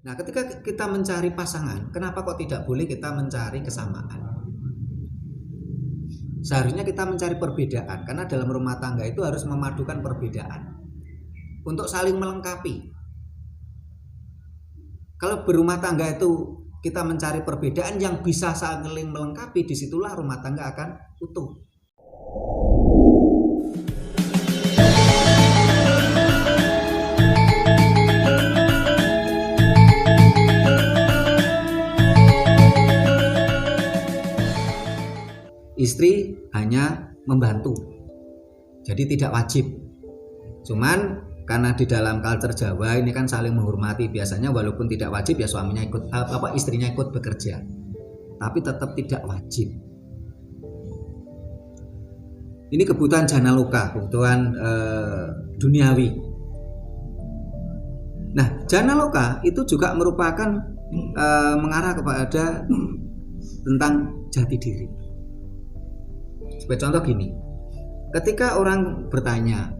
Nah, ketika kita mencari pasangan, kenapa kok tidak boleh kita mencari kesamaan? Seharusnya kita mencari perbedaan, karena dalam rumah tangga itu harus memadukan perbedaan untuk saling melengkapi. Kalau berumah tangga itu kita mencari perbedaan yang bisa saling melengkapi, disitulah rumah tangga akan utuh. Istri hanya membantu, jadi tidak wajib. Cuman karena di dalam culture Jawa ini kan saling menghormati, biasanya walaupun tidak wajib ya suaminya ikut istrinya ikut bekerja, tapi tetap tidak wajib. Ini kebutuhan jana loka, kebutuhan duniawi. Nah, jana loka itu juga merupakan mengarah kepada tentang jati diri. Sebagai contoh gini, ketika orang bertanya,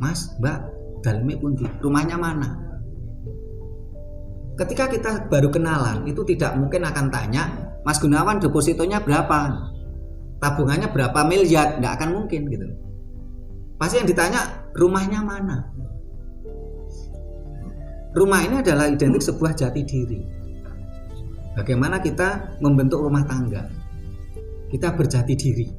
Mas, Mbak, daleme pundi? Rumahnya mana? Ketika kita baru kenalan, itu tidak mungkin akan tanya, Mas Gunawan depositonya berapa? Tabungannya berapa miliar? Nggak akan mungkin gitu. Pasti yang ditanya, rumahnya mana? Rumah ini adalah identik sebuah jati diri. Bagaimana kita membentuk rumah tangga? Kita berjati diri.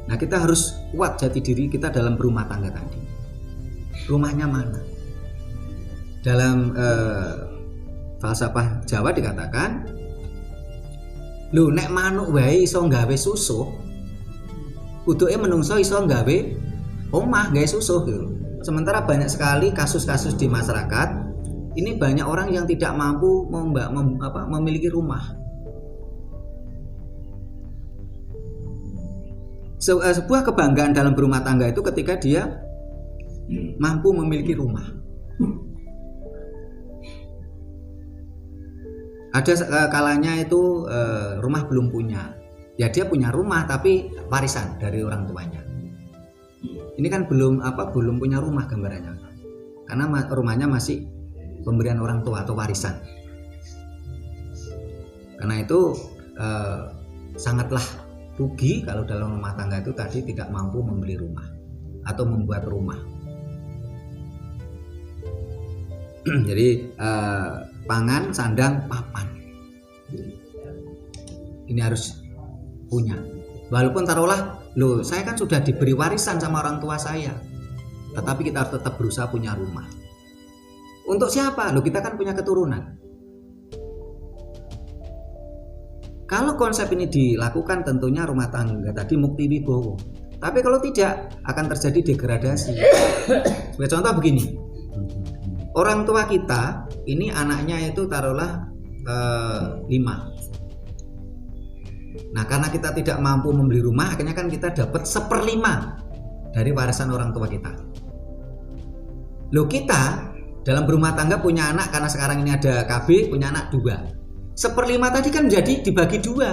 Nah, kita harus kuat jati diri kita dalam berumah tangga tadi. Rumahnya mana? Dalam falsafah Jawa dikatakan, lho nek manuk wae iso nggawe susuh, kuduke menungso iso nggawe omah, nggawe susuh gitu. Sementara banyak sekali kasus-kasus di masyarakat, ini banyak orang yang tidak mampu memiliki rumah. Sebuah kebanggaan dalam berumah tangga itu ketika dia mampu memiliki rumah. Ada kalanya itu rumah belum punya, ya dia punya rumah tapi warisan dari orang tuanya. Ini kan belum punya rumah gambarannya, karena rumahnya masih pemberian orang tua atau warisan. Karena itu sangatlah rugi kalau dalam rumah tangga itu tadi tidak mampu membeli rumah atau membuat rumah. Jadi pangan, sandang, papan ini harus punya. Walaupun taruhlah, loh saya kan sudah diberi warisan sama orang tua saya, tetapi kita harus tetap berusaha punya rumah. Untuk siapa? Loh kita kan punya keturunan. Kalau konsep ini dilakukan tentunya rumah tangga tadi mukti wibowo. Tapi kalau tidak akan terjadi degradasi. Sebagai contoh begini, orang tua kita ini anaknya itu taruhlah 5. Nah karena kita tidak mampu membeli rumah, akhirnya kan kita dapat 1/5 dari warisan orang tua kita. Loh kita dalam berumah tangga punya anak, karena sekarang ini ada KB, punya anak 2. 1/5 tadi kan jadi dibagi 2.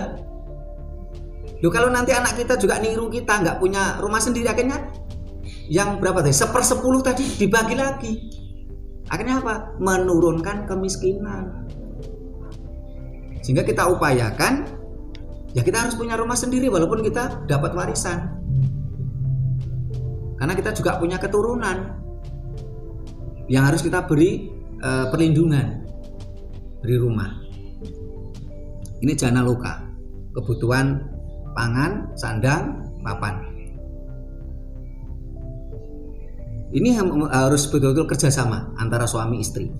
Loh kalau nanti anak kita juga niru kita, nggak punya rumah sendiri, akhirnya yang berapa tadi? 1/10 tadi dibagi lagi. Akhirnya apa? Menurunkan kemiskinan. Sehingga kita upayakan, ya kita harus punya rumah sendiri walaupun kita dapat warisan. Karena kita juga punya keturunan yang harus kita beri perlindungan, beri rumah. Ini jana loka, kebutuhan pangan, sandang, papan. Ini harus betul-betul kerjasama antara suami istri.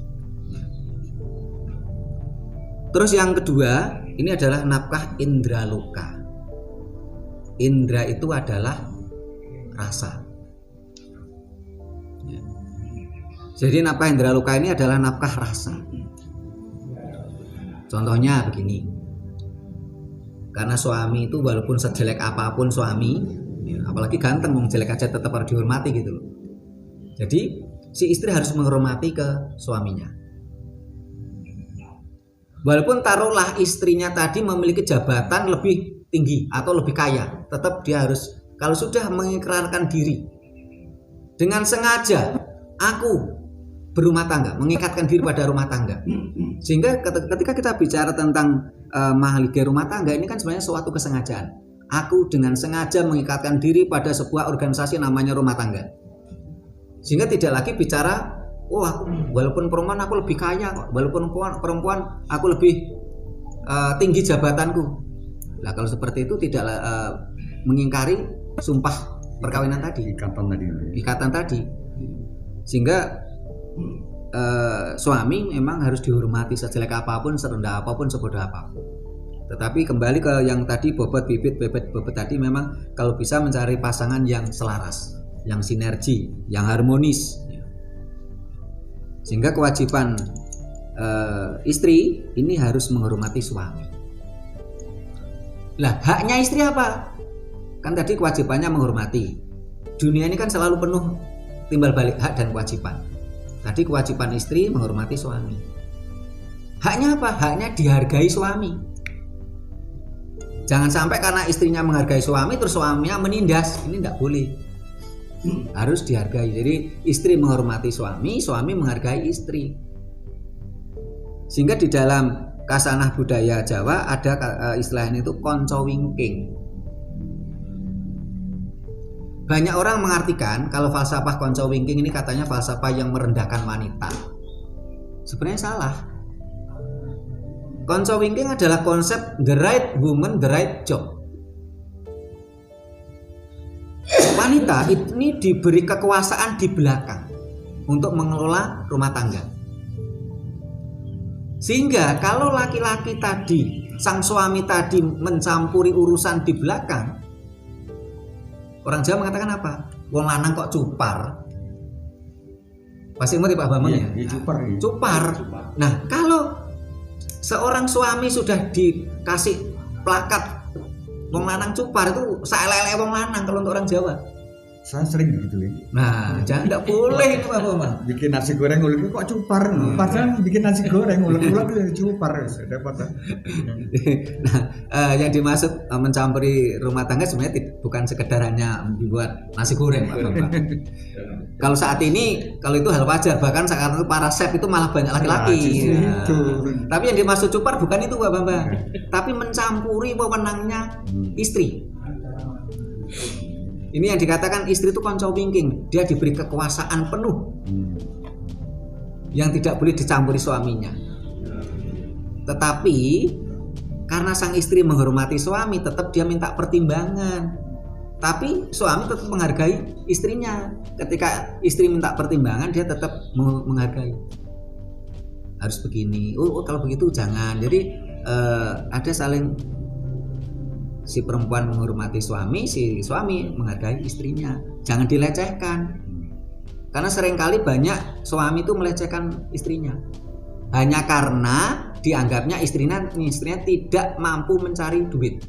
Terus yang kedua, ini adalah nafkah indra loka. Indra itu adalah rasa. Jadi nafkah indra loka ini adalah nafkah rasa. Contohnya begini. Karena suami itu walaupun sejelek apapun suami, ya, apalagi ganteng, mau jelek aja tetap harus dihormati gitu loh. Jadi si istri harus menghormati ke suaminya. Walaupun taruhlah istrinya tadi memiliki jabatan lebih tinggi atau lebih kaya, tetap dia harus, kalau sudah mengikrarkan diri dengan sengaja, aku berumah tangga, mengikatkan diri pada rumah tangga. Sehingga ketika kita bicara tentang mahalige rumah tangga, ini kan sebenarnya suatu kesengajaan. Aku dengan sengaja mengikatkan diri pada sebuah organisasi namanya rumah tangga. Sehingga tidak lagi bicara, oh aku, walaupun perempuan aku lebih kaya kok, walaupun perempuan aku lebih tinggi jabatanku. Nah kalau seperti itu tidak mengingkari sumpah perkawinan tadi, ikatan tadi. Sehingga suami memang harus dihormati sejelek apapun, serendah apapun, sebodoh apapun. Tetapi kembali ke yang tadi bobot bibit tadi, memang kalau bisa mencari pasangan yang selaras, yang sinergi, yang harmonis. Sehingga kewajiban istri ini harus menghormati suami. Lah haknya istri apa? Kan tadi kewajibannya menghormati. Dunia ini kan selalu penuh timbal balik hak dan kewajiban. Tadi kewajiban istri menghormati suami. Haknya apa? Haknya dihargai suami. Jangan sampai karena istrinya menghargai suami terus suaminya menindas. Ini tidak boleh. Harus dihargai. Jadi istri menghormati suami, suami menghargai istri. Sehingga di dalam kasanah budaya Jawa ada istilahnya itu konco wingking. Banyak orang mengartikan kalau falsafah konco wingking ini katanya falsafah yang merendahkan wanita. Sebenarnya salah. Konco wingking adalah konsep the right woman, the right job. Wanita ini diberi kekuasaan di belakang untuk mengelola rumah tangga. Sehingga kalau laki-laki tadi, sang suami tadi mencampuri urusan di belakang, orang Jawa mengatakan apa? Wong lanang kok cupar. Pasti ngerti Pak Bambang ya? Cupar. Nah, kalau seorang suami sudah dikasih plakat wong lanang cupar, itu saelele wong lanang kalau untuk orang Jawa. Saya sering gitu ya. Nah, jangan, tidak boleh itu Pak Bambang. Bikin nasi goreng ulek kok cupar. Padahal bikin nasi goreng ulek-ulek itu cupar dapat. Nah, yang dimaksud mencampuri rumah tangga sebenarnya bukan sekedar hanya membuat nasi goreng Pak Bambang. Kalau saat ini kalau itu hal wajar, bahkan sekarang itu para chef itu malah banyak laki-laki. Nah, tapi yang dimaksud cupar bukan itu Pak Bambang, tapi mencampuri wewenangnya istri. Ini yang dikatakan istri itu konco wingking, dia diberi kekuasaan penuh yang tidak boleh dicampuri suaminya. Tetapi karena sang istri menghormati suami, tetap dia minta pertimbangan. Tapi suami tetap menghargai istrinya. Ketika istri minta pertimbangan, dia tetap menghargai. Harus begini. Oh kalau begitu jangan. Jadi ada saling, si perempuan menghormati suami, si suami menghargai istrinya. Jangan dilecehkan. Karena seringkali banyak suami itu melecehkan istrinya. Hanya karena dianggapnya istrinya tidak mampu mencari duit.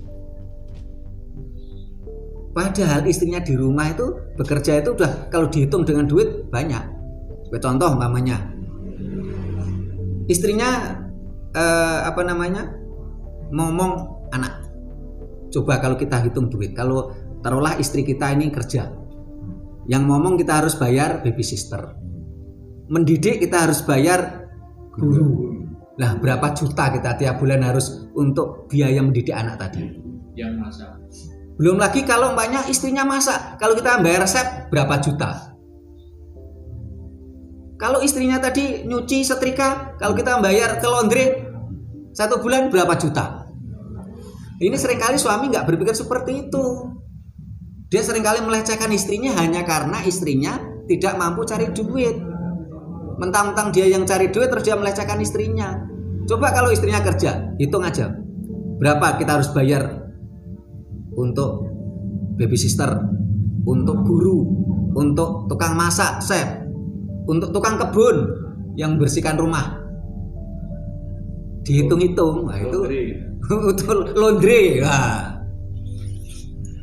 Padahal istrinya di rumah itu bekerja itu udah kalau dihitung dengan duit banyak. Contoh umpamanya istrinya ngomong anak. Coba kalau kita hitung duit, kalau taruhlah istri kita ini kerja, yang ngomong kita harus bayar babysitter, mendidik kita harus bayar guru. Lah berapa juta kita tiap bulan harus untuk biaya mendidik anak tadi? Yang masak. Belum lagi kalau mbaknya istrinya masak, kalau kita bayar resep berapa juta? Kalau istrinya tadi nyuci setrika, kalau kita bayar ke laundry 1 bulan berapa juta? Ini seringkali suami nggak berpikir seperti itu. Dia seringkali melecehkan istrinya hanya karena istrinya tidak mampu cari duit. Mentang-mentang dia yang cari duit terus dia melecehkan istrinya. Coba kalau istrinya kerja, hitung aja berapa kita harus bayar untuk babysitter, untuk guru, untuk tukang masak, chef, untuk tukang kebun yang bersihkan rumah. Dihitung-hitung, nah itu betul laundry. Nah,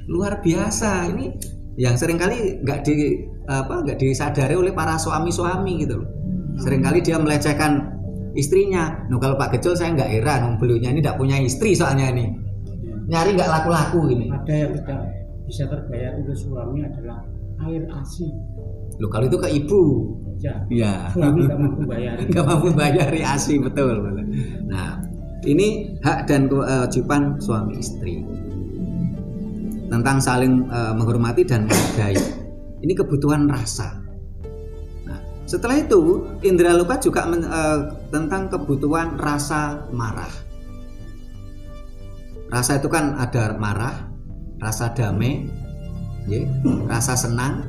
luar biasa. Ini yang seringkali nggak disadari oleh para suami-suami gitu loh. Seringkali dia melecehkan istrinya. Nah, kalau Pak Gecul saya nggak heran, beliaunya ini nggak punya istri soalnya ini. Nyari nggak laku-laku ini. Ada yang tidak bisa terbayar untuk suami adalah air ASI. Loh kalau itu ke ibu. Ya. Suami nggak mampu bayar. Nggak mampu bayar ASI, betul. Nah, ini hak dan kewajiban suami istri tentang saling menghormati dan menghargai. Ini kebutuhan rasa. Nah, setelah itu indra loka juga tentang kebutuhan rasa marah. Rasa itu kan ada marah, rasa damai, rasa senang,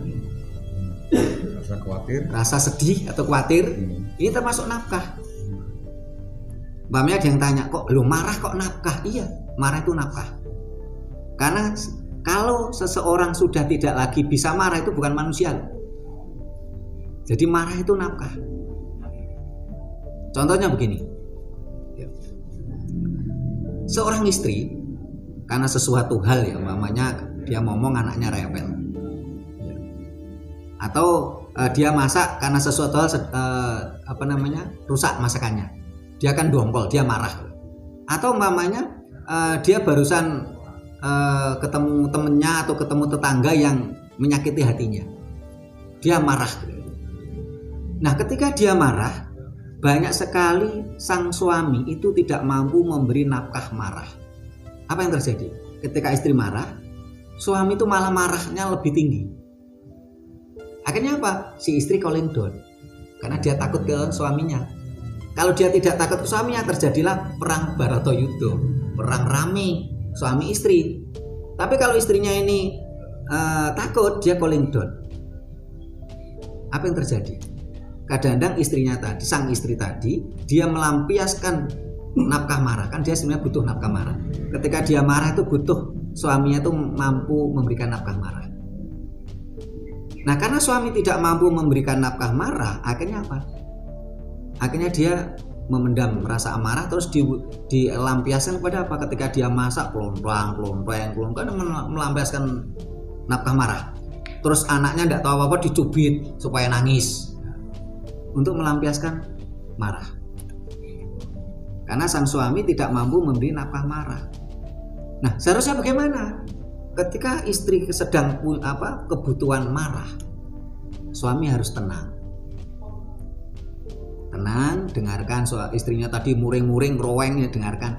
rasa khawatir, rasa sedih atau khawatir. Ini termasuk nafkah. Mbaknya ada yang tanya, kok lu marah kok nafkah? Iya, marah itu nafkah. Karena kalau seseorang sudah tidak lagi bisa marah, itu bukan manusia loh. Jadi marah itu nafkah. Contohnya begini, seorang istri karena sesuatu hal ya, umpamanya dia ngomong anaknya rewel, atau dia masak karena sesuatu hal rusak masakannya, dia akan dongkol, dia marah. Atau umpamanya dia barusan ketemu temennya atau ketemu tetangga yang menyakiti hatinya, dia marah. Nah, ketika dia marah, banyak sekali sang suami itu tidak mampu memberi nafkah marah. Apa yang terjadi? Ketika istri marah, suami itu malah marahnya lebih tinggi. Akhirnya apa? Si istri calling down karena dia takut ke suaminya. Kalau dia tidak takut ke suaminya, terjadilah perang Bharatayuddha, perang rame suami istri. Tapi kalau istrinya ini takut, dia calling down. Apa yang terjadi? Kadang-kadang istrinya tadi, sang istri tadi, dia melampiaskan nafkah marah, kan dia sebenarnya butuh nafkah marah. Ketika dia marah itu butuh suaminya itu mampu memberikan nafkah marah. Nah, karena suami tidak mampu memberikan nafkah marah, akhirnya apa? Akhirnya dia memendam rasa amarah, terus dilampiaskan kepada apa? Ketika dia masak pelontang, kan melampiaskan nafkah marah. Terus anaknya tidak tahu apa-apa dicubit supaya nangis untuk melampiaskan marah. Karena sang suami tidak mampu memberi nafkah marah. Nah, seharusnya bagaimana? Ketika istri sedang kebutuhan marah, suami harus tenang. Tenang, dengarkan istrinya tadi muring-muring, roweng, ya dengarkan.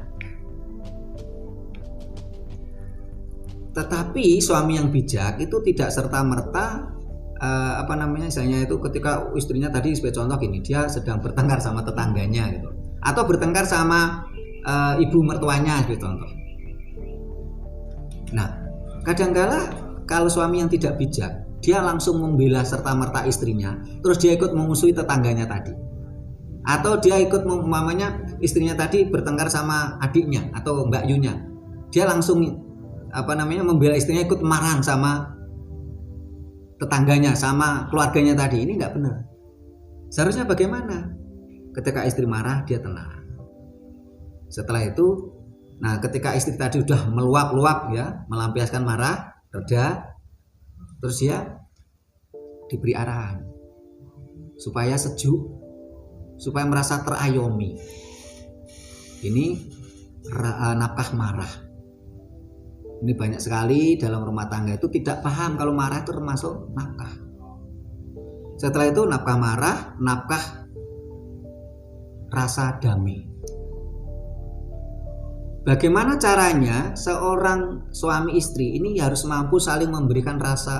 Tetapi suami yang bijak itu tidak serta-merta misalnya itu ketika istrinya tadi sebagai contoh gini, dia sedang bertengkar sama tetangganya gitu, atau bertengkar sama ibu mertuanya gitu contoh. Nah, kadangkala kalau suami yang tidak bijak, dia langsung membela serta-merta istrinya, terus dia ikut memusuhi tetangganya tadi, atau dia ikut istrinya tadi bertengkar sama adiknya atau Mbak Yunya, dia langsung membela istrinya, ikut marah sama tetangganya, sama keluarganya tadi. Ini tidak benar. Seharusnya bagaimana? Ketika istri marah, dia tenang. Setelah itu, nah ketika istri tadi sudah meluap-luap ya, melampiaskan marah, reda, terus dia diberi arahan supaya sejuk, supaya merasa terayomi. Ini nafkah marah. Ini banyak sekali dalam rumah tangga itu tidak paham kalau marah itu termasuk nafkah. Setelah itu nafkah marah, nafkah rasa damai. Bagaimana caranya seorang suami istri ini harus mampu saling memberikan rasa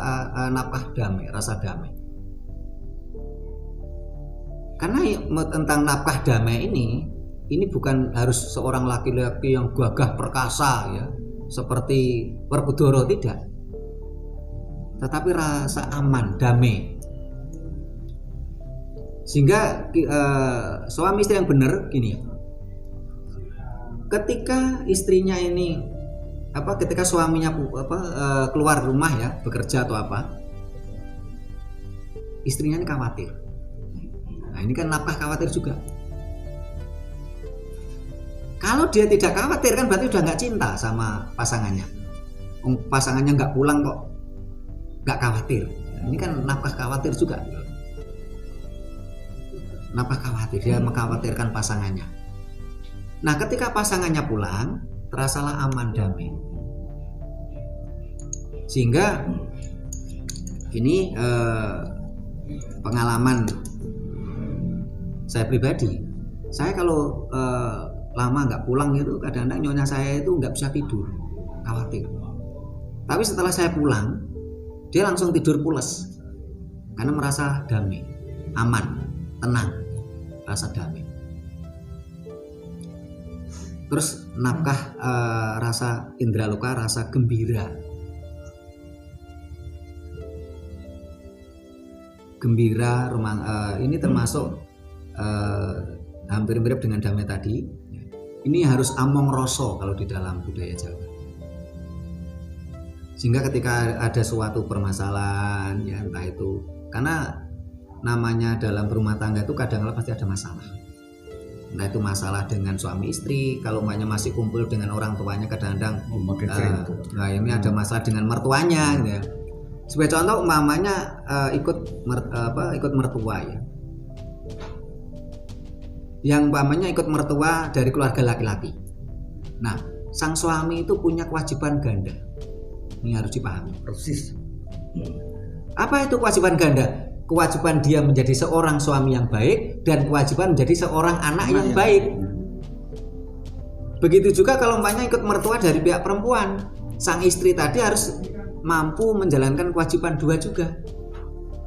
nafkah damai, rasa damai. Karena tentang nafkah damai ini bukan harus seorang laki-laki yang gagah perkasa ya, seperti Werkudara, tidak, tetapi rasa aman, damai. Sehingga suami istri yang benar gini, ketika istrinya ini ketika suaminya keluar rumah ya, bekerja atau apa, istrinya ini khawatir. Nah, ini kan nafkah khawatir juga. Kalau dia tidak khawatir kan berarti udah nggak cinta sama pasangannya. Pasangannya nggak pulang kok nggak khawatir. Ini kan nafkah khawatir juga. Nafkah khawatir, dia mengkhawatirkan pasangannya. Nah, ketika pasangannya pulang, terasalah aman, damai. Sehingga Ini pengalaman saya pribadi. Saya kalau lama nggak pulang itu kadang-kadang nyonya saya itu nggak bisa tidur, khawatir. Tapi setelah saya pulang, dia langsung tidur pules karena merasa damai, aman, tenang, rasa damai. Terus nafkah rasa indraloka, rasa gembira. Gembira, ini termasuk hampir mirip dengan damai tadi. Ini harus among rasa kalau di dalam budaya Jawa. Sehingga ketika ada suatu permasalahan, ya entah itu karena namanya dalam berumah tangga itu kadang-kadang pasti ada masalah. Entah itu masalah dengan suami istri, kalau umpamanya masih kumpul dengan orang tuanya kadang-kadang nah ini ada masalah dengan mertuanya gitu ya. Sebagai contoh umpamanya ikut mertua ya. Yang umpamanya ikut mertua dari keluarga laki-laki. Nah, sang suami itu punya kewajiban ganda. Ini harus dipahami. Persis. Apa itu kewajiban ganda? Kewajiban dia menjadi seorang suami yang baik dan kewajiban menjadi seorang anak yang baik. Begitu juga kalau umpamanya ikut mertua dari pihak perempuan, sang istri tadi harus mampu menjalankan kewajiban dua juga.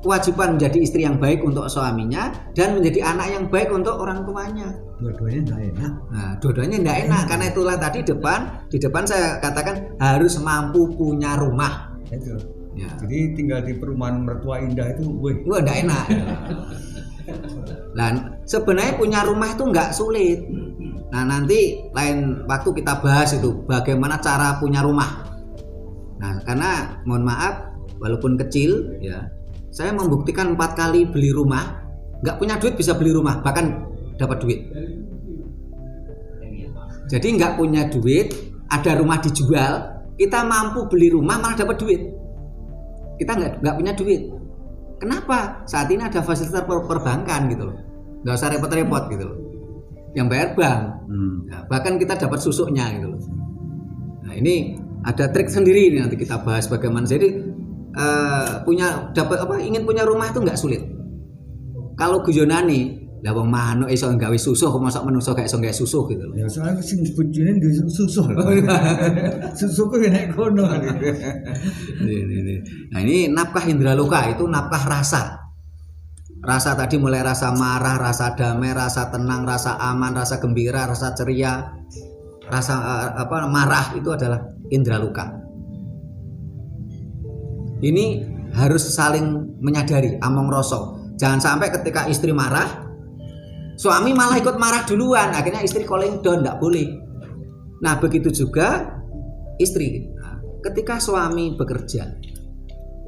Kewajiban menjadi istri yang baik untuk suaminya dan menjadi anak yang baik untuk orang tuanya. Dua-duanya tidak enak. Nah, dua-duanya tidak enak karena itulah tadi di depan saya katakan harus mampu punya rumah. Itu. Ya. Jadi tinggal di perumahan mertua indah itu, wah tidak enak. Dan sebenarnya punya rumah itu nggak sulit. Nah nanti lain waktu kita bahas itu bagaimana cara punya rumah. Nah karena mohon maaf walaupun kecil ya, saya membuktikan 4 kali beli rumah, nggak punya duit bisa beli rumah, bahkan dapat duit. Jadi nggak punya duit, ada rumah dijual, kita mampu beli rumah malah dapat duit. Kita nggak punya duit. Kenapa? Saat ini ada fasilitas perbankan gitu loh, nggak usah repot-repot gitu loh. Yang bayar bank, nah, bahkan kita dapat susuknya gitu loh. Nah ini ada trik sendiri nih nanti kita bahas bagaimana. Jadi ingin punya rumah itu nggak sulit. Kalau guyonane, lah wong manuk iso gawe susuh, mosok menungso gak iso gawe susuh gitu loh. Ya soalnya sing bojone duwe susuh. Susuh ku nek kono. Nah ini nafkah indraloka itu nafkah rasa. Rasa tadi mulai rasa marah, rasa damai, rasa tenang, rasa aman, rasa gembira, rasa ceria, rasa marah itu adalah indraloka. Ini harus saling menyadari, among rasa. Jangan sampai ketika istri marah, suami malah ikut marah duluan, akhirnya istri calling down, tidak boleh. Nah begitu juga istri. Nah, ketika suami bekerja,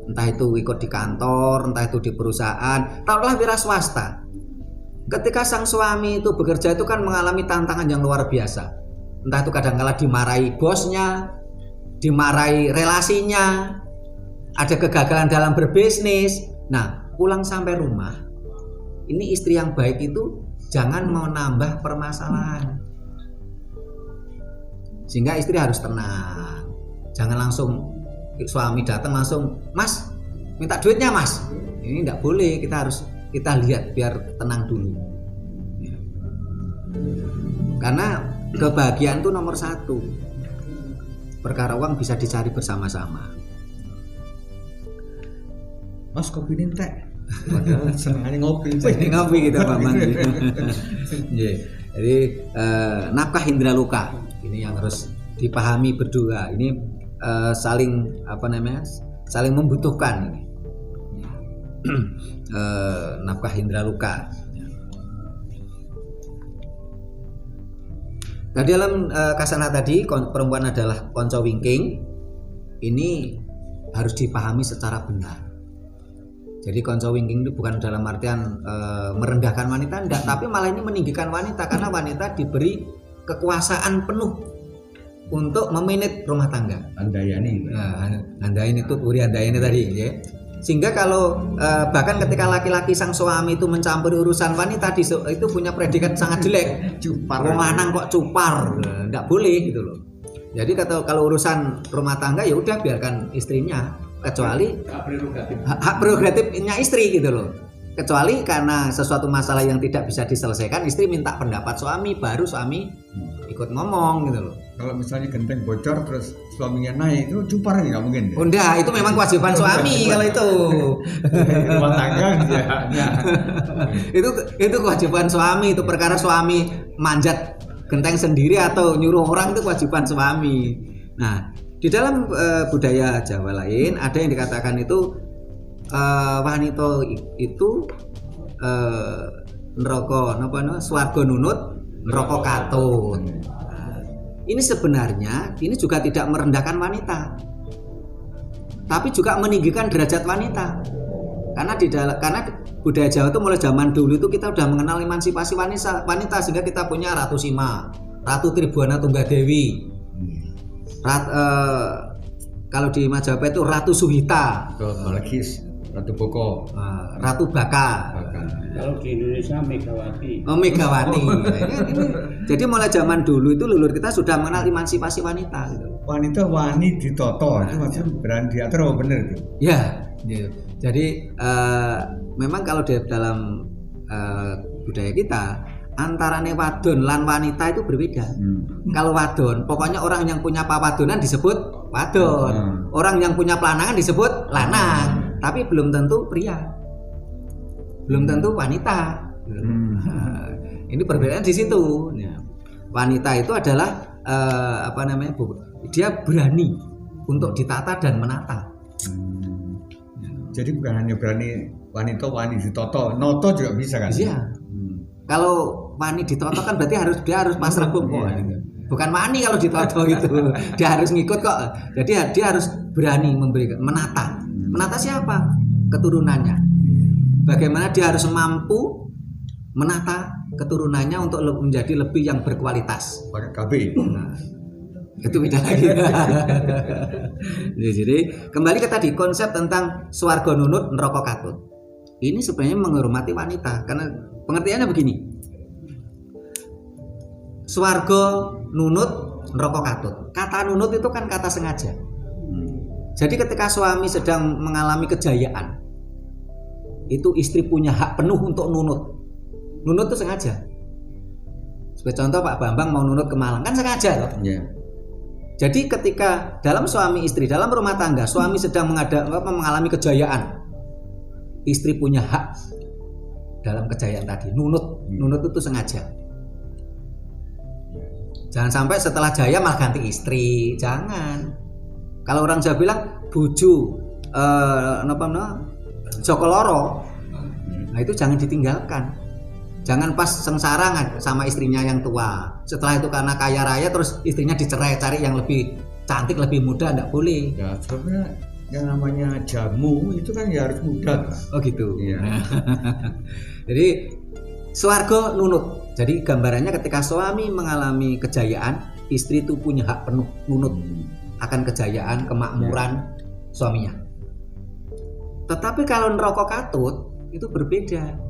entah itu ikut di kantor, entah itu di perusahaan, taruhlah wira swasta. Ketika sang suami itu bekerja itu kan mengalami tantangan yang luar biasa. Entah itu kadang-kala dimarahi bosnya, dimarahi relasinya, ada kegagalan dalam berbisnis. Nah, pulang sampai rumah, ini istri yang baik itu jangan mau nambah permasalahan. Sehingga istri harus tenang. Jangan langsung suami datang langsung, "Mas, minta duitnya, Mas." Ini tidak boleh, kita lihat biar tenang dulu. Ya. Karena kebahagiaan itu nomor 1. Perkara uang bisa dicari bersama-sama. Mas, kopi ini teh. Padahal senangnya ngopi. Ngopi kita Paman. Jadi nafkah indraloka ini yang harus dipahami berdua. Ini saling saling membutuhkan ini. Nafkah indraloka. Nah dalam kasana tadi perempuan adalah konco wingking. Ini harus dipahami secara benar. Jadi konco wingking itu bukan dalam artian merendahkan wanita, enggak, tapi malah ini meninggikan wanita karena wanita diberi kekuasaan penuh untuk memanage rumah tangga. Andayani. Andayani itu uri andayani tadi, ya. Sehingga kalau bahkan ketika laki-laki sang suami itu mencampuri urusan wanita itu punya predikat sangat jelek. Cupar. Wong lanang kok cupar, enggak boleh gitu loh. Jadi kalau urusan rumah tangga ya udah biarkan istrinya. kecuali hak prerogatifnya istri gitu loh. Kecuali karena sesuatu masalah yang tidak bisa diselesaikan, istri minta pendapat suami, baru suami ikut ngomong gitu loh. Kalau misalnya genteng bocor terus suaminya naik, itu cupar nggak mungkin. Oh, enggak, itu memang kewajiban suami kalau itu. Rumah tangga ya. Itu kewajiban suami, itu perkara suami manjat genteng sendiri atau nyuruh orang, itu kewajiban suami. Nah, di dalam budaya Jawa lain ada yang dikatakan itu wanita itu neraka swarga nunut, neraka katut. Ini sebenarnya ini juga tidak merendahkan wanita, tapi juga meninggikan derajat wanita. Karena budaya Jawa itu mulai zaman dulu itu kita udah mengenal emansipasi wanita sehingga kita punya Ratu Sima, Ratu Tribhuwana Tunggadewi. Kalau di Majapahit itu Ratu Suhita, Balkis, Ratu Boko, Ratu Baka. Kalau di Indonesia Megawati. Oh, Megawati. ini. Jadi mulai zaman dulu itu leluhur kita sudah mengenal emansipasi wanita gitu. Wanita wani ditoto, itu maksudnya berani diatur, oh bener itu. Ya, gitu. Jadi memang kalau di dalam budaya kita antara wadon lan wanita itu berbeda. Kalau wadon, pokoknya orang yang punya pawadonan disebut wadon. Orang yang punya pelanangan disebut lanang. Tapi belum tentu pria, belum tentu wanita. Ini perbedaan di situ. Wanita itu adalah dia berani untuk ditata dan menata. Jadi bukan hanya berani wanita wani ditoto, noto juga bisa kan? Iya. Kalau wani ditoto kan berarti dia harus pasrah hukum. Bukan wani kalau ditoto itu, dia harus ngikut kok. Jadi dia harus berani memberikan menata. Menata siapa? Keturunannya. Bagaimana dia harus mampu menata keturunannya untuk menjadi lebih yang berkualitas. Pakai KB. Nah, itu beda lagi. Jadi kembali ke tadi konsep tentang swarga nunut neraka katut. Ini sebenarnya menghormati wanita karena pengertiannya begini. Swarga nunut neraka katut. Kata nunut itu kan kata sengaja. Jadi ketika suami sedang mengalami kejayaan, itu istri punya hak penuh untuk nunut. Nunut itu sengaja. Sebagai contoh Pak Bambang mau nunut ke Malang kan sengaja toh. Yeah. Jadi ketika dalam suami istri, dalam rumah tangga, suami sedang mengalami kejayaan, istri punya hak dalam kejayaan tadi. Nunut itu sengaja. Jangan sampai setelah jaya malah ganti istri, jangan. Kalau orang Jawa bilang buju Joko Loro, nah itu jangan ditinggalkan. Jangan pas sengsara sama istrinya yang tua. Setelah itu karena kaya raya terus istrinya dicerai, cari yang lebih cantik, lebih muda, enggak boleh. Ya, sebenarnya yang namanya jamu itu kan ya harus muda. Oh gitu. Iya. Jadi swarga nunut. Jadi gambarannya ketika suami mengalami kejayaan, istri itu punya hak penuh nunut akan kejayaan, kemakmuran suaminya. Tetapi kalau neraka katut itu berbeda.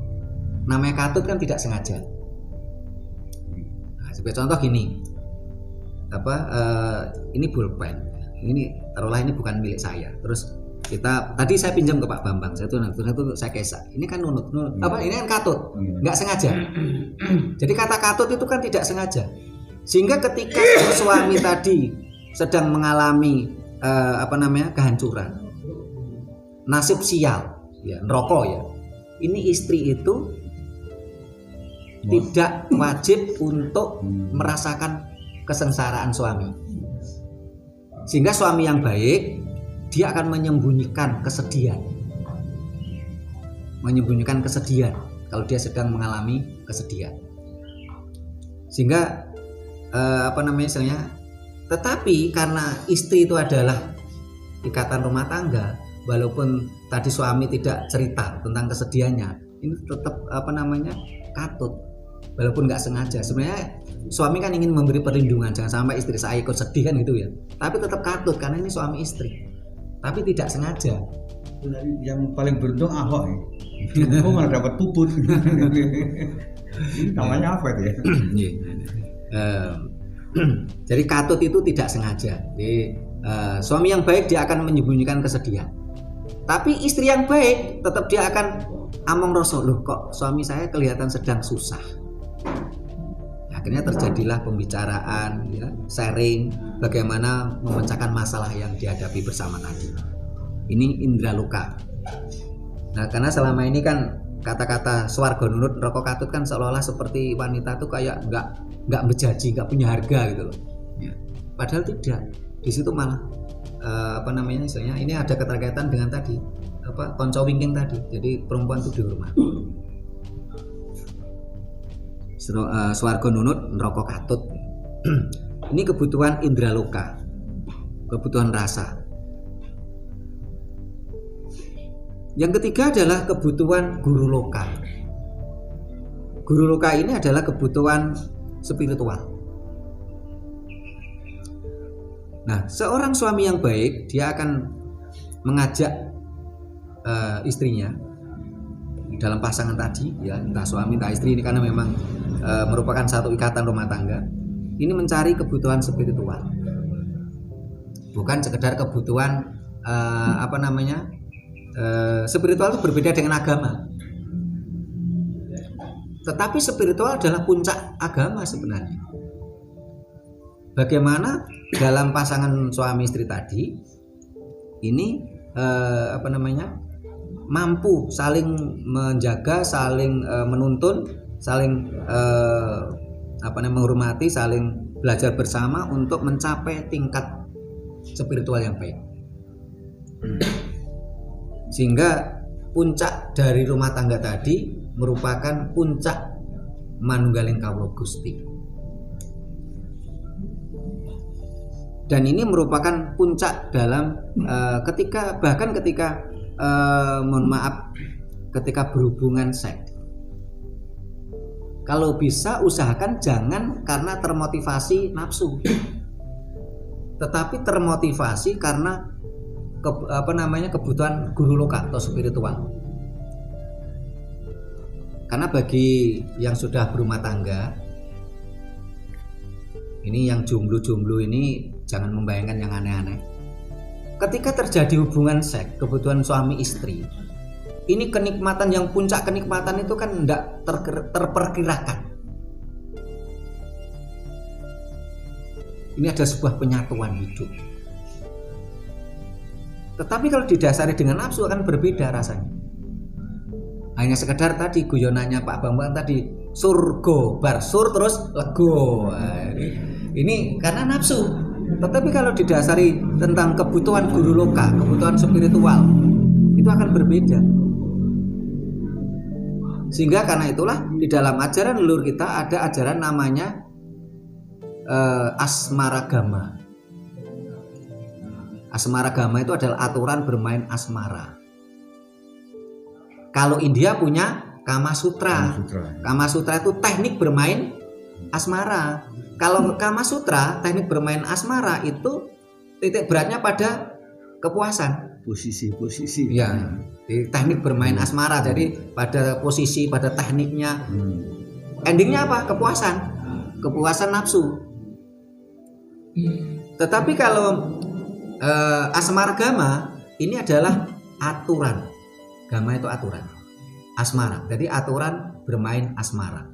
Namanya katut kan tidak sengaja. Nah, sebagai contoh gini, ini pulpen, ini taruhlah ini bukan milik saya. Terus tadi saya pinjam ke Pak Bambang, saya tuh saya kesak. Ini kan nunut. Ini kan katut, nggak sengaja. Jadi kata katut itu kan tidak sengaja. Sehingga ketika suami tadi sedang mengalami kehancuran, nasib sial, ya neraka ya. Ini istri itu tidak wajib untuk merasakan kesengsaraan suami. Sehingga suami yang baik dia akan menyembunyikan kesedihan. Menyembunyikan kesedihan kalau dia sedang mengalami kesedihan. Sehingga tetapi karena istri itu adalah ikatan rumah tangga, walaupun tadi suami tidak cerita tentang kesedihannya, ini tetap katut. Walaupun nggak sengaja, sebenarnya suami kan ingin memberi perlindungan, jangan sampai istri saya ikut sedih kan gitu ya. Tapi tetap katut karena ini suami istri. Tapi tidak sengaja. Yang paling beruntung Ahok ya. Kok malah dapat puput. Namanya apa itu ya? Jadi katut itu tidak sengaja. Jadi suami yang baik dia akan menyembunyikan kesedihan. Tapi istri yang baik tetap dia akan among rasa, loh kok suami saya kelihatan sedang susah. Akhirnya terjadilah pembicaraan, ya, sharing bagaimana memecahkan masalah yang dihadapi bersama tadi. Ini indra loka. Nah, karena selama ini kan kata-kata swarga nunut neraka katut kan seolah-olah seperti wanita tuh kayak nggak bejaji, nggak punya harga gitu loh. Ya. Padahal tidak. Di situ malah istilahnya ini ada keterkaitan dengan tadi konco wingking tadi. Jadi perempuan itu dihormati. Swarga nunut neraka katut. Ini kebutuhan indra loka, kebutuhan rasa. Yang ketiga adalah kebutuhan guru loka. Guru loka ini adalah kebutuhan spiritual. Nah, seorang suami yang baik dia akan mengajak istrinya dalam pasangan tadi, ya, entah suami entah istri ini, karena memang merupakan satu ikatan rumah tangga. Ini mencari kebutuhan spiritual, bukan sekedar kebutuhan spiritual itu berbeda dengan agama. Tetapi spiritual adalah puncak agama sebenarnya. Bagaimana dalam pasangan suami istri tadi ini mampu saling menjaga, saling menuntun, saling menghormati, saling belajar bersama untuk mencapai tingkat spiritual yang baik. Sehingga puncak dari rumah tangga tadi merupakan puncak manunggaling kawula Gusti. Dan ini merupakan puncak dalam ketika ketika berhubungan seks. Kalau bisa usahakan jangan karena termotivasi nafsu, tetapi termotivasi karena kebutuhan guru loka atau spiritual. Karena bagi yang sudah berumah tangga, ini yang jomblo-jomblo ini jangan membayangkan yang aneh-aneh. Ketika terjadi hubungan seks, kebutuhan suami istri, ini kenikmatan yang puncak kenikmatan itu kan tidak terperkirakan. Ini ada sebuah penyatuan hidup. Tetapi kalau didasari dengan nafsu akan berbeda rasanya. Hanya sekedar tadi guyonannya Pak Bambang tadi, surgo bar sur terus lego. Ini karena nafsu. Tetapi kalau didasari tentang kebutuhan guru loka, kebutuhan spiritual, itu akan berbeda. Sehingga karena itulah di dalam ajaran leluhur kita ada ajaran namanya asmaragama. Asmaragama itu adalah aturan bermain asmara. Kalau India punya Kama Sutra. Kama Sutra itu teknik bermain asmara. Kalau Kama Sutra, teknik bermain asmara itu titik beratnya pada kepuasan. Posisi. Ya, di teknik bermain asmara. Jadi pada posisi, pada tekniknya. Endingnya apa? Kepuasan nafsu. Tetapi kalau asmaragama ini adalah aturan. Gama itu aturan. Asmara. Jadi aturan bermain asmara.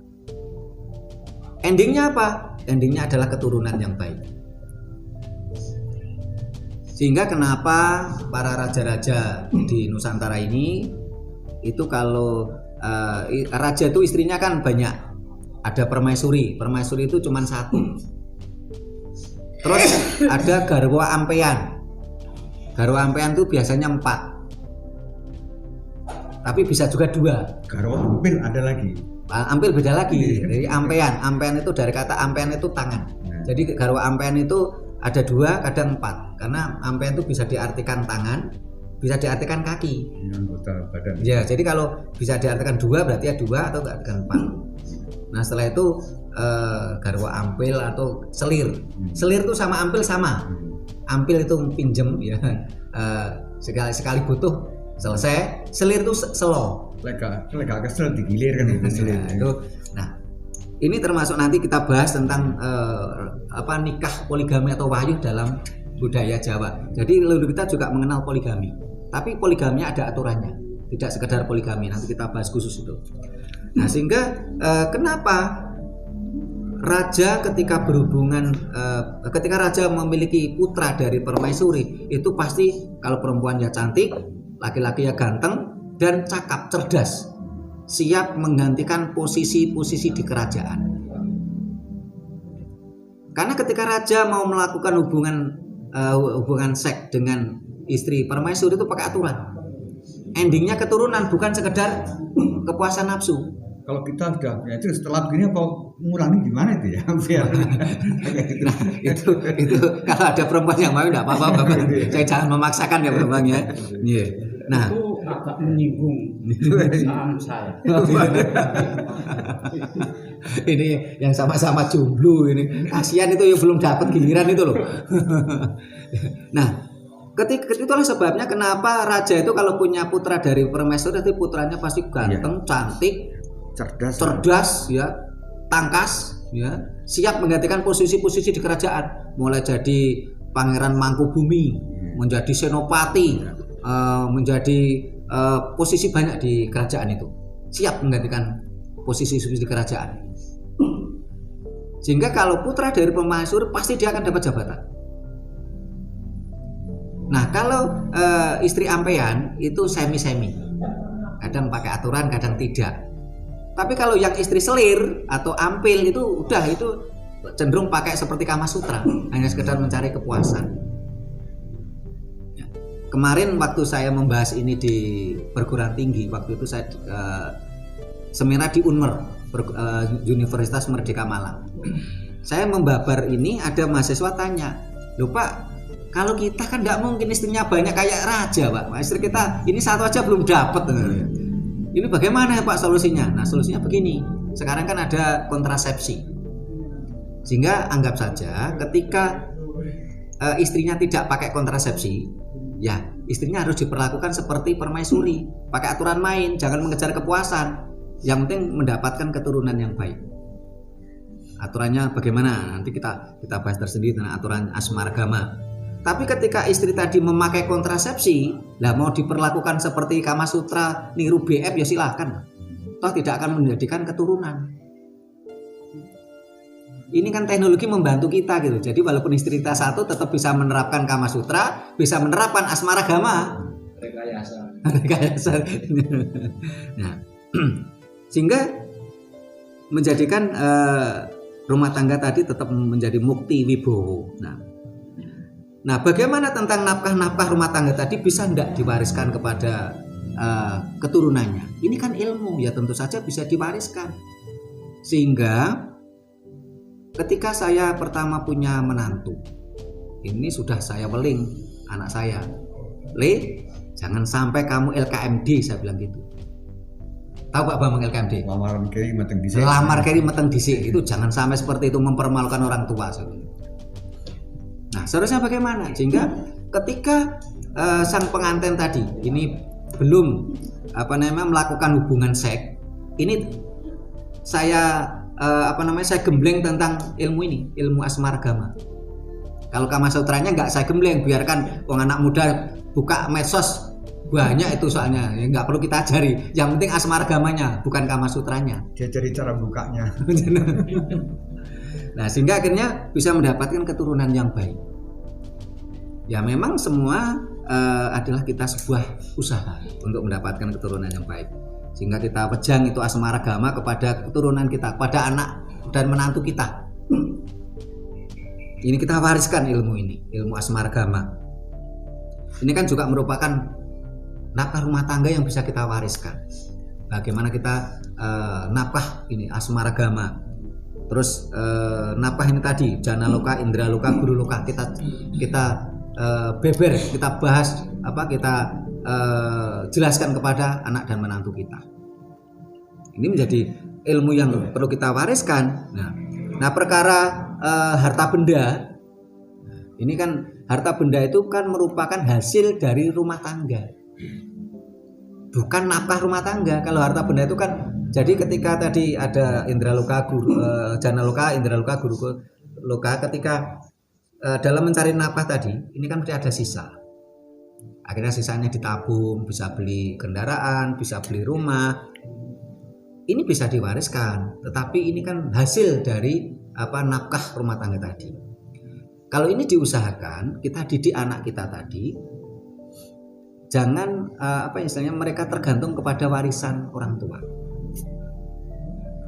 Endingnya apa? Endingnya adalah keturunan yang baik. Sehingga kenapa para raja-raja di Nusantara ini itu kalau raja itu istrinya kan banyak. Ada permaisuri. Permaisuri itu cuma satu. Terus ada garwa ampean. Garwa ampean itu biasanya 4. Tapi bisa juga 2. Garwa ampil ada lagi. Ampil beda lagi. Jadi ampean itu dari kata ampean itu tangan. Jadi garwa ampean itu ada 2, kadang 4. Karena ampean itu bisa diartikan tangan, bisa diartikan kaki. Anggota badan. Ya, jadi kalau bisa diartikan 2 berarti ya 2 atau diartikan 4. Nah, setelah itu garwa ampil atau selir. Selir itu sama ampil sama. Ampil itu pinjem ya. Sekali butuh selesai. Selir itu selo. Lega kesel digilir kan itu selir. Nah, ini termasuk nanti kita bahas tentang nikah poligami atau wayuh dalam budaya Jawa. Jadi leluhur kita juga mengenal poligami. tapi poligaminya ada aturannya, tidak sekedar poligami. Nanti kita bahas khusus itu. Nah, sehingga kenapa raja ketika berhubungan, ketika raja memiliki putra dari permaisuri, itu pasti kalau perempuan ya cantik, laki-laki ya ganteng dan cakap, cerdas, siap menggantikan posisi-posisi di kerajaan. Karena ketika raja mau melakukan hubungan seks dengan istri permaisuri itu pakai aturan. Endingnya keturunan, bukan sekedar kepuasan nafsu. Kalau kita sudah ya itu setelah begini apa ngulangi gimana itu ya? Biar Nah, itu kalau ada perempuan yang mau enggak apa-apa Bapak. Saya jangan memaksakan ya perempuannya. Iya. Nah, itu agak menyinggung saham saya. ini yang sama-sama jomblo ini. Kasihan itu yang belum dapat giliran itu loh. Nah, itulah sebabnya kenapa raja itu kalau punya putra dari permaisuri itu putranya pasti ganteng, cantik, cerdas ya, tangkas ya, siap menggantikan posisi-posisi di kerajaan, mulai jadi pangeran Mangkubumi, menjadi senopati, menjadi posisi banyak di kerajaan itu, siap menggantikan posisi-posisi di kerajaan. Sehingga kalau putra dari permaisuri pasti dia akan dapat jabatan. Nah, kalau istri ampean itu semi-semi, kadang pakai aturan, kadang tidak. Tapi kalau yang istri selir atau ampil itu cenderung pakai seperti Kama Sutra, hanya sekedar mencari kepuasan. Ya. Kemarin waktu saya membahas ini di perguruan tinggi, waktu itu saya seminar di Unmer, Universitas Merdeka Malang. Saya membabar ini, ada mahasiswa tanya, "Loh Pak, kalau kita kan nggak mungkin istrinya banyak kayak raja Pak. Istri kita ini satu aja belum dapat. Ini bagaimana ya Pak solusinya?" Nah, solusinya begini. Sekarang kan ada kontrasepsi. Sehingga anggap saja ketika istrinya tidak pakai kontrasepsi, ya istrinya harus diperlakukan seperti permaisuri, pakai aturan main, jangan mengejar kepuasan. Yang penting mendapatkan keturunan yang baik. Aturannya bagaimana? Nanti kita bahas tersendiri tentang aturan asmaragama. Tapi ketika istri tadi memakai kontrasepsi, lah mau diperlakukan seperti Kama Sutra, niru BF ya silahkan. Toh tidak akan menjadikan keturunan. Ini kan teknologi membantu kita gitu. Jadi walaupun istri kita satu tetap bisa menerapkan Kama Sutra, bisa menerapkan asmaragama. Rekayasa. Nah, sehingga menjadikan rumah tangga tadi tetap menjadi mukti wibowo. Nah, bagaimana tentang nafkah-nafkah rumah tangga tadi bisa tidak diwariskan kepada keturunannya? Ini kan ilmu, ya tentu saja bisa diwariskan. Sehingga ketika saya pertama punya menantu, ini sudah saya weling anak saya, "Le, jangan sampai kamu LKMD," saya bilang gitu. Tahu Pak Bambang LKMD? Lamar keri meteng dhisik. Itu jangan sampai seperti itu, mempermalukan orang tua. Nah, seharusnya bagaimana? Sehingga ketika sang pengantin tadi ini belum melakukan hubungan seks, ini saya saya gembleng tentang ilmu ini, ilmu asmaragama. Kalau Kama Sutranya nggak saya gembleng, biarkan anak muda buka medsos banyak itu soalnya, ya nggak perlu kita ajari. Yang penting asmaragamanya, bukan Kama Sutranya. Dia cari cara bukanya. Nah, sehingga akhirnya bisa mendapatkan keturunan yang baik. Ya memang semua adalah kita sebuah usaha untuk mendapatkan keturunan yang baik. Sehingga kita pejang itu asmaragama kepada keturunan kita, kepada anak dan menantu kita. Ini kita wariskan ilmu ini, ilmu asmaragama. Ini kan juga merupakan nafkah rumah tangga yang bisa kita wariskan. Bagaimana kita nafkah ini asmaragama. Terus nafkah ini tadi jana loka, indra loka, guru loka, kita beber, kita bahas kita jelaskan kepada anak dan menantu kita. Ini menjadi ilmu yang perlu kita wariskan. Nah, perkara harta benda, ini kan harta benda itu kan merupakan hasil dari rumah tangga, bukan nafkah rumah tangga. Kalau harta benda itu kan, jadi ketika tadi ada indra loka, jana loka, indra loka, guru loka, ketika dalam mencari nafkah tadi, ini kan mesti ada sisa. Akhirnya sisanya ditabung, bisa beli kendaraan, bisa beli rumah. Ini bisa diwariskan, tetapi ini kan hasil dari nafkah rumah tangga tadi. Kalau ini diusahakan, kita didik anak kita tadi, jangan mereka tergantung kepada warisan orang tua.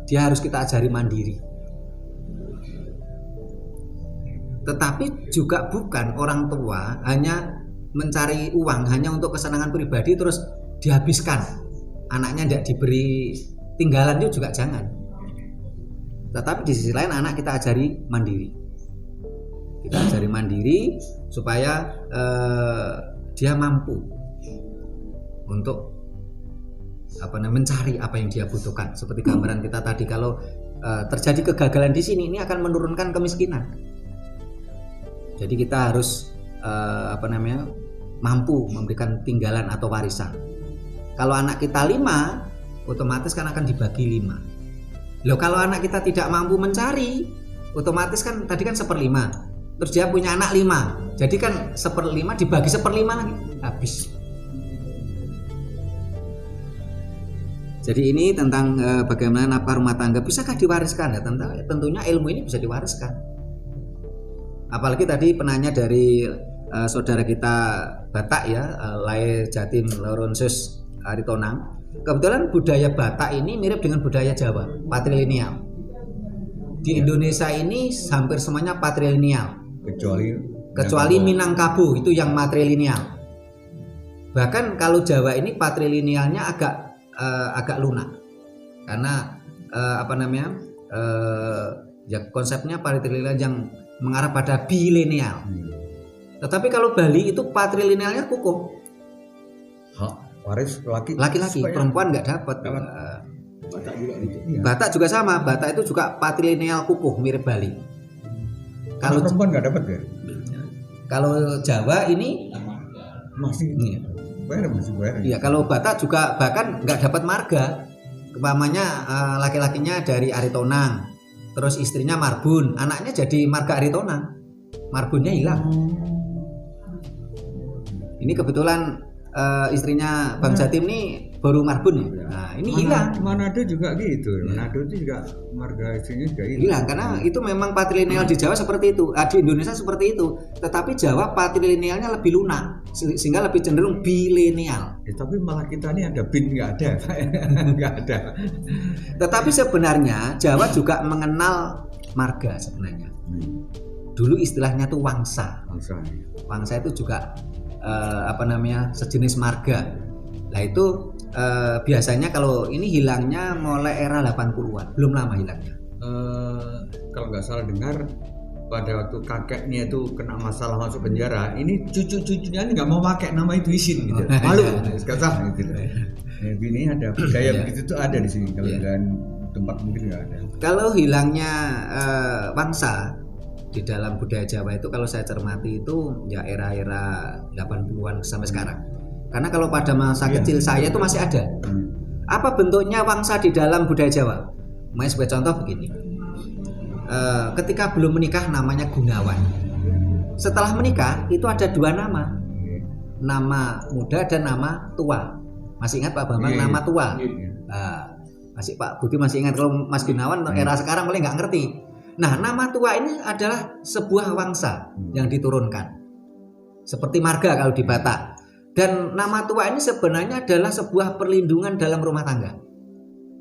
Dia harus kita ajari mandiri. Tetapi juga bukan orang tua hanya mencari uang hanya untuk kesenangan pribadi terus dihabiskan. Anaknya tidak diberi tinggalan itu juga jangan. Tetapi di sisi lain anak kita ajari mandiri. Kita ajari mandiri supaya dia mampu untuk mencari apa yang dia butuhkan. Seperti gambaran kita tadi, kalau terjadi kegagalan di sini, ini akan menurunkan kemiskinan. Jadi kita harus mampu memberikan tinggalan atau warisan. Kalau anak kita 5, otomatis kan akan dibagi 5. Loh, kalau anak kita tidak mampu mencari, otomatis kan tadi kan 1/5. Terus dia punya anak 5, jadi kan 1/5 dibagi 1/5 lagi, habis. Jadi ini tentang bagaimana nafkah rumah tangga bisakah diwariskan ya? Tentunya ilmu ini bisa diwariskan. Apalagi tadi penanya dari saudara kita Batak ya, Lae Jatim Loronsus Aritonang. Kebetulan budaya Batak ini mirip dengan budaya Jawa, patrilineal. Di Indonesia ini hampir semuanya patrilineal. Kecuali Minangkabau itu yang matrilineal. Bahkan kalau Jawa ini patrilinealnya agak lunak. Karena konsepnya patrilineal yang mengarah pada bilineal. Tetapi kalau Bali itu patrilinealnya kukuh. Waris laki-laki, perempuan nggak dapat. Batak juga gitu. Batak juga sama, Batak itu juga patrilineal kukuh mirip Bali. Kalau perempuan nggak dapat ya? Kalau Jawa ini masih bayar. Iya, kalau Batak juga bahkan nggak dapat marga. Umpamanya laki-lakinya dari Aritonang, terus istrinya Marbun, anaknya jadi marga Aritonang, Marbunnya hilang. Ini kebetulan istrinya Bang Jatim ini baru Marbun ya. Nah, ini hilang. Manado juga gitu. Manado itu juga marga istrinya juga hilang karena itu memang patrilineal di Jawa seperti itu. Di Indonesia seperti itu. Tetapi Jawa patrilinealnya lebih lunak sehingga lebih cenderung bilineal. Tapi malah kita ini ada bin nggak ada. Nggak ada. Tetapi sebenarnya Jawa juga mengenal marga sebenarnya. Dulu istilahnya tuh wangsa. Wangsa itu juga sejenis marga. Nah itu biasanya kalau ini hilangnya mulai era 80-an, belum lama hilangnya. Kalau nggak salah dengar pada waktu kakeknya itu kena masalah masuk penjara, ini cucu-cucunya nggak mau pakai nama itu izin gitu, malu, sekarang gitu. Ini ada budaya begitu tuh ada di sini, kalau dan tempat mungkin nggak ada. Kalau hilangnya wangsa di dalam budaya Jawa itu kalau saya cermati itu ya era-era 80-an sampai sekarang. Karena kalau pada masa kecil saya itu masih ada. Apa bentuknya wangsa di dalam budaya Jawa? Sebagai contoh begini. Ketika belum menikah namanya Gunawan. Setelah menikah itu ada 2 nama. Nama muda dan nama tua. Masih ingat Pak Bambang nama tua? Masih Pak Budi masih ingat. Kalau Mas Gunawan era sekarang paling nggak ngerti. Nah, nama tua ini adalah sebuah wangsa yang diturunkan. Seperti marga kalau di Batak. Dan nama tua ini sebenarnya adalah sebuah perlindungan dalam rumah tangga.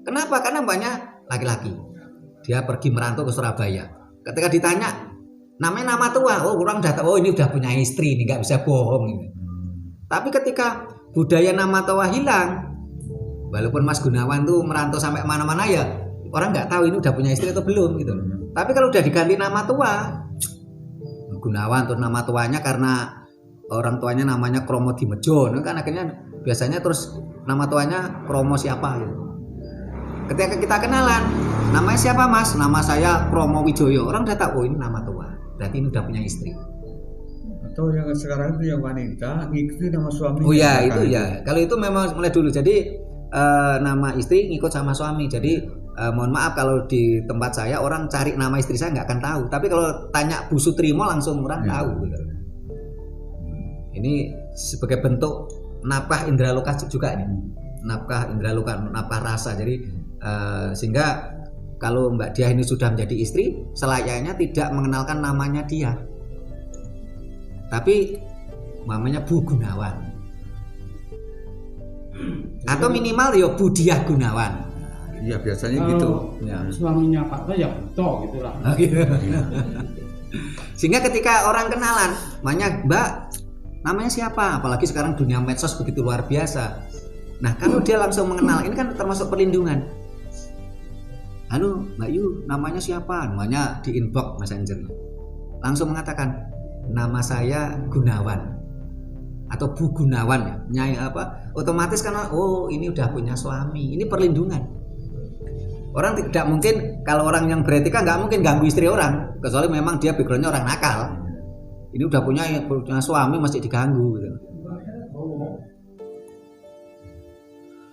Kenapa? Karena banyak laki-laki. Dia pergi merantau ke Surabaya. Ketika ditanya, namanya nama tua, orang udah tahu, ini udah punya istri, ini nggak bisa bohong. Gitu. Tapi ketika budaya nama tua hilang, walaupun Mas Gunawan tuh merantau sampai mana-mana ya, orang nggak tahu ini udah punya istri atau belum gitu. Tapi kalau udah diganti nama tua, Gunawan terus nama tuanya karena orang tuanya namanya Kromo Dimejo, kan akhirnya biasanya terus nama tuanya Kromo siapa gitu. Ketika kita kenalan, namanya siapa Mas? Nama saya Kromo Wijoyo. Orang udah tahu ini nama tua, berarti ini udah punya istri. Atau yang sekarang itu yang wanita ngikutin nama suami. Oh ya itu ya. Kalau itu memang mulai dulu. Jadi nama istri ngikut sama suami. Jadi mohon maaf kalau di tempat saya orang cari nama istri saya nggak akan tahu. Tapi kalau tanya Bu Sutrimo langsung orang tahu. Gitu. Ini sebagai bentuk nafkah indraloka juga nih, nafkah indraloka, nafkah rasa. Jadi sehingga kalau Mbak Diah ini sudah menjadi istri, selayaknya tidak mengenalkan namanya dia, tapi namanya Bu Gunawan, atau minimal ya Bu Diah Gunawan. Iya biasanya gitu. Ya. Suaminya Pak ya Buto gitulah. Sehingga ketika orang kenalan, namanya Mbak, namanya siapa? Apalagi sekarang dunia medsos begitu luar biasa. Nah kalau dia langsung mengenal, ini kan termasuk perlindungan. Halo Mbak Yu, namanya siapa? Namanya di inbox messenger. Langsung mengatakan nama saya Gunawan atau Bu Gunawan ya. Nyai apa? Otomatis karena oh ini udah punya suami. Ini perlindungan. Orang tidak mungkin, kalau orang yang beretika nggak mungkin ganggu istri orang, kecuali memang dia backgroundnya orang nakal. Ini udah punya suami masih diganggu gitu.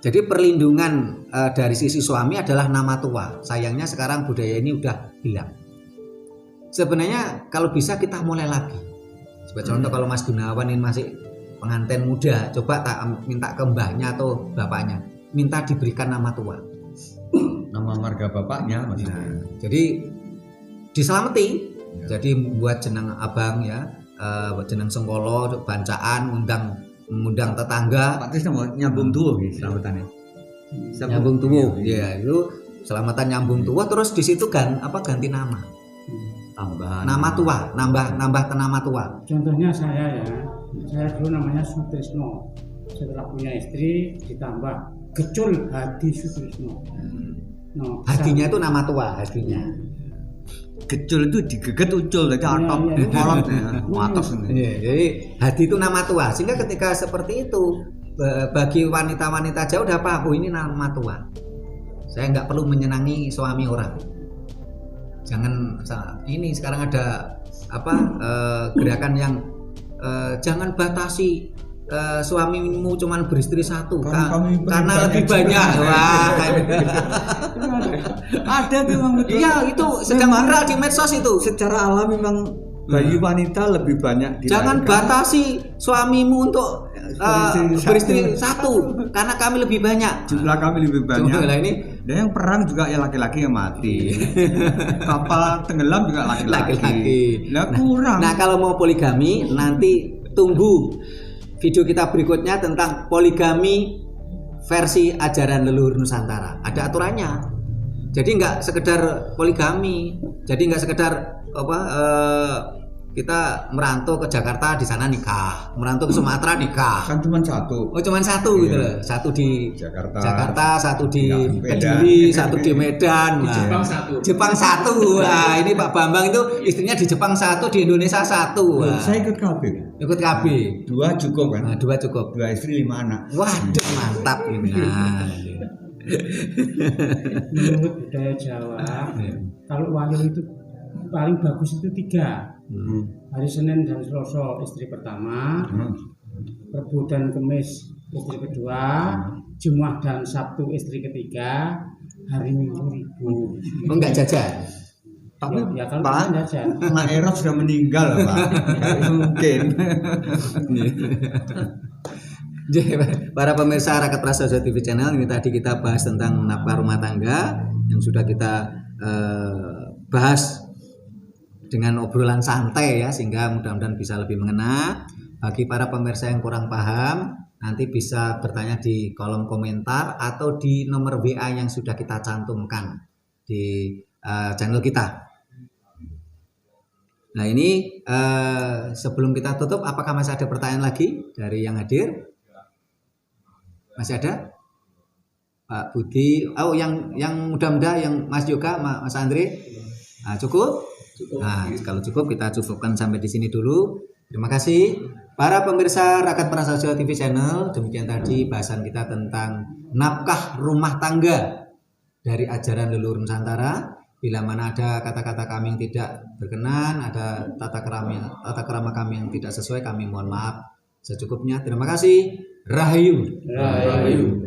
Jadi perlindungan dari sisi suami adalah nama tua. Sayangnya sekarang budaya ini udah hilang. Sebenarnya kalau bisa kita mulai lagi. Sebagai contoh kalau Mas Gunawan ini masih pengantin muda, coba tak minta ke mbahnya atau bapaknya, minta diberikan nama tua. Nama marga bapaknya maksudnya. Nah, jadi diselamati. Ya. Jadi buat jenang abang ya, jenang sengkolo, bancaan, mengundang tetangga. Pak Tis mau nyambung tuh selamatannya. Nyambung tuh, ya itu selamatan nyambung tua. Terus di situ kan apa ganti nama, tambahan nama tua, nambah nama tua. Contohnya saya dulu namanya Sutrisno. Setelah punya istri ditambah Gecul Hadi Sutrisno. No, hadinya itu nama tua, hadinya. Gecul itu digeget ucul dari atap kolot atas ini. Jadi hadi itu nama tua. Sehingga ketika seperti itu bagi wanita-wanita jauh udah apa? Oh ini nama tua. Saya nggak perlu menyenangi suami orang. Jangan ini sekarang ada apa gerakan yang jangan batasi suamimu cuman beristri satu karena lebih banyak. Wah, ada tuh memang betul. Iya itu sedang viral di medsos itu. Secara alami memang bayi wanita lebih banyak dilahirkan. Jangan batasi suamimu untuk beristri satu karena kami lebih banyak. Jumlah kami lebih banyak. Jumlah ini. Dan yang perang juga ya laki-laki yang mati. Kapal tenggelam juga laki-laki. Nah kurang. Nah kalau mau poligami nanti tunggu video kita berikutnya tentang poligami versi ajaran leluhur Nusantara. Ada aturannya. Jadi nggak sekedar poligami. Jadi nggak sekedar apa kita merantau ke Jakarta di sana nikah, merantau ke Sumatera nikah. Kan cuma satu. Oh cuma satu iya. Gitu loh. Satu di Jakarta, satu di Kediri, satu di Medan. Di Jepang satu. Wah, ini Pak Bambang itu istrinya di Jepang satu, di Indonesia satu. Wah. Saya ikut KB. Ikut KB. 2 cukup kan? Nah, 2 cukup. 2 istri 5 anak. Waduh, mantap ini. Nah, menurut budaya Jawa, kalau wayang itu paling bagus itu 3. Hari Senin dan Selasa istri pertama, Rebo dan Kamis istri kedua, Jumat dan Sabtu istri ketiga, hari Minggu libur. oh enggak jajan. Tapi ya kalau Pak, jajan. Pak Eros sudah meninggal Pak. Nggak mungkin. Jadi para pemirsa Rakyat Prasaja TV Channel, ini tadi kita bahas tentang nafkah rumah tangga yang sudah kita bahas dengan obrolan santai ya, sehingga mudah-mudahan bisa lebih mengena. Bagi para pemirsa yang kurang paham, nanti bisa bertanya di kolom komentar atau di nomor WA yang sudah kita cantumkan di channel kita. Nah ini sebelum kita tutup, apakah masih ada pertanyaan lagi dari yang hadir? Masih ada? Pak Budi, oh yang muda-muda, yang Mas Yoga, Mas Andre, nah, cukup? Nah, kalau cukup kita cukupkan sampai di sini dulu. Terima kasih para pemirsa Rakyat Prasaja TV Channel. Demikian tadi bahasan kita tentang nafkah rumah tangga dari ajaran leluhur Nusantara. Bila mana ada kata-kata kami yang tidak berkenan, ada tata krama kami yang tidak sesuai, kami mohon maaf secukupnya. Terima kasih. Rahayu. Rahayu.